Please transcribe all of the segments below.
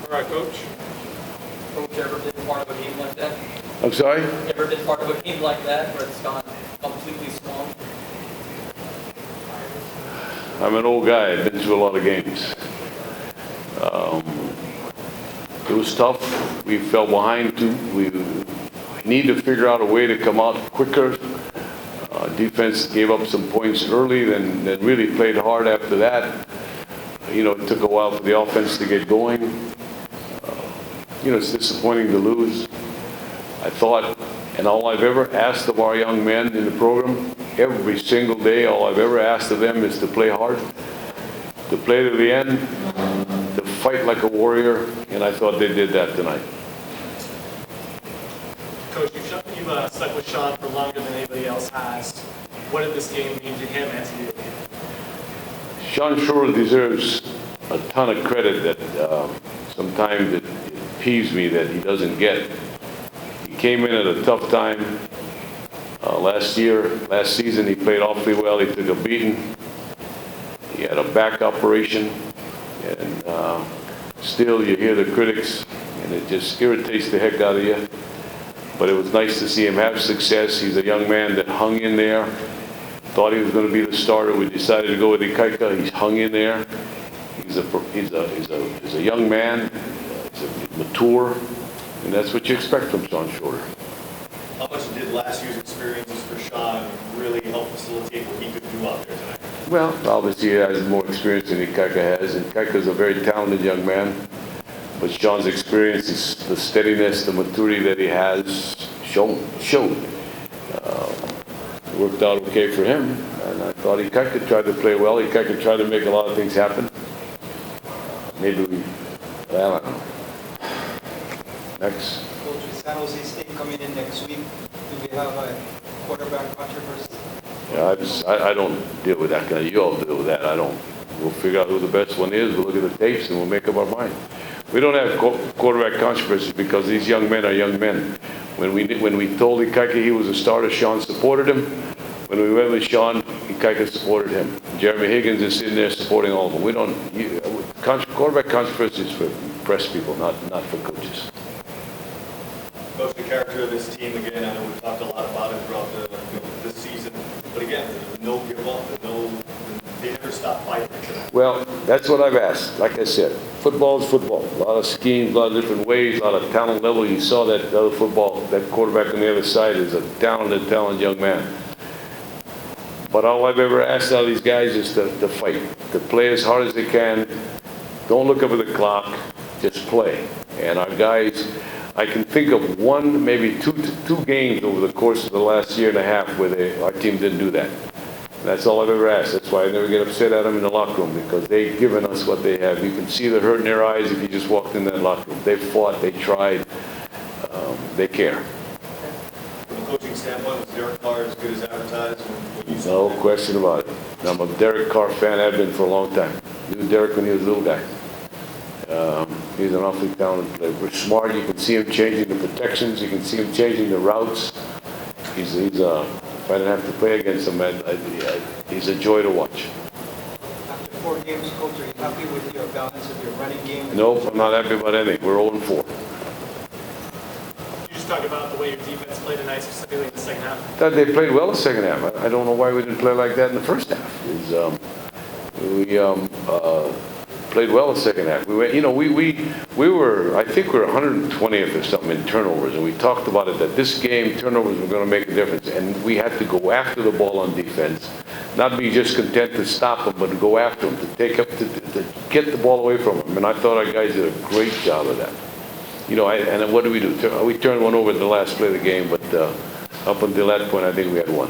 All right, Coach. Coach, ever been part of a game like that? I'm sorry? Ever been part of a game like that where it's gone completely swung? I'm an old guy. I've been through a lot of games. It was tough. We fell behind. We need to figure out a way to come out quicker. Defense gave up some points early, then really played hard after that. You know, it took a while for the offense to get going. You know, it's disappointing to lose. I thought, and all I've ever asked of our young men in the program, every single day, all I've ever asked of them is to play hard, to play to the end, to fight like a warrior, and I thought they did that tonight. Coach, you've stuck with Sean for longer than anybody else has. What did this game mean to him and to you? Sean Shore deserves a ton of credit that sometimes it peeves me that he doesn't get. He came in at a tough time. Last season, he played awfully well. He took a beating. He had a back operation, and still you hear the critics, and it just irritates the heck out of you. But it was nice to see him have success. He's a young man that hung in there. Thought he was going to be the starter. We decided to go with Ikaika. He's hung in there. He's a young man. He's mature, and that's what you expect from Sean Shorter. How much did last year's experiences for Sean really help facilitate what he could do out there tonight? Well, obviously he has more experience than Ikaika has, and Ikaika's a very talented young man. But Sean's experience, the steadiness, the maturity that he has showed. It worked out okay for him, and I thought Ikaika tried to play well. Ikaika tried to make a lot of things happen. I don't know. Next. Coach, with San Jose State coming in next week, do we have a quarterback controversy? Yeah, I don't deal with that. You all deal with that. I don't. We'll figure out who the best one is. We'll look at the tapes and we'll make up our mind. We don't have quarterback controversies because these young men are young men. When we told Ikaika he was a starter, Sean supported him. When we went with Sean, Ikaika supported him. Jeremy Higgins is sitting there supporting all of them. We don't. Quarterback controversies for press people, not for coaches. Coach, the character of this team, again, I know we've talked a lot about it throughout this season, but again, there's no give up, they never stop fighting. Well, that's what I've asked. Like I said, football is football. A lot of schemes, a lot of different ways, a lot of talent level. You saw that other football, that quarterback on the other side is a talented young man. But all I've ever asked out of these guys is to fight, to play as hard as they can. Don't look up at the clock, just play. And our guys, I can think of one, maybe two games over the course of the last year and a half where our team didn't do that. That's all I've ever asked. That's why I never get upset at them in the locker room, because they've given us what they have. You can see the hurt in their eyes if you just walked in that locker room. They fought, they tried, they care. From a coaching standpoint, was Derek Carr as good as advertised? No question about it. I'm a Derek Carr fan. I've been for a long time. Knew Derek when he was a little guy. He's an awfully talented player. We're smart. You can see him changing the protections. You can see him changing the routes. If I didn't have to play against him, he's a joy to watch. After 4 games, Coach, are you happy with your balance of your running game? Nope, I'm not happy about anything. We're 0-4. You just talk about the way your defense played tonight, specifically in the second half. I thought they played well the second half. I don't know why we didn't play like that in the first half. We played well the second half. We were, I think we were 120th or something in turnovers, and we talked about it that this game turnovers were going to make a difference, and we had to go after the ball on defense, not be just content to stop them, but to go after them, to get the ball away from them. And I thought our guys did a great job of that. You know, and then what did we do? We turned one over at the last play of the game, but up until that point, I think we had one.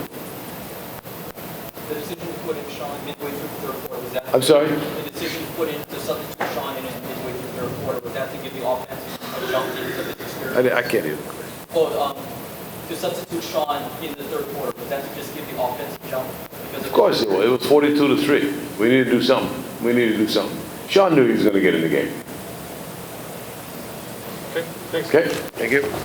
The decision to put in Sean midway through the third quarter, was that? I'm sorry? The decision to put in to substitute Sean in midway through the third quarter, was that to give the offense a jump because of his experience? I can't hear. Well, to substitute Sean in the third quarter, was that to just give the offense a jump? Of course it was. It was 42-3. We needed to do something. Sean knew he was going to get in the game. Okay, thanks. Okay, thank you.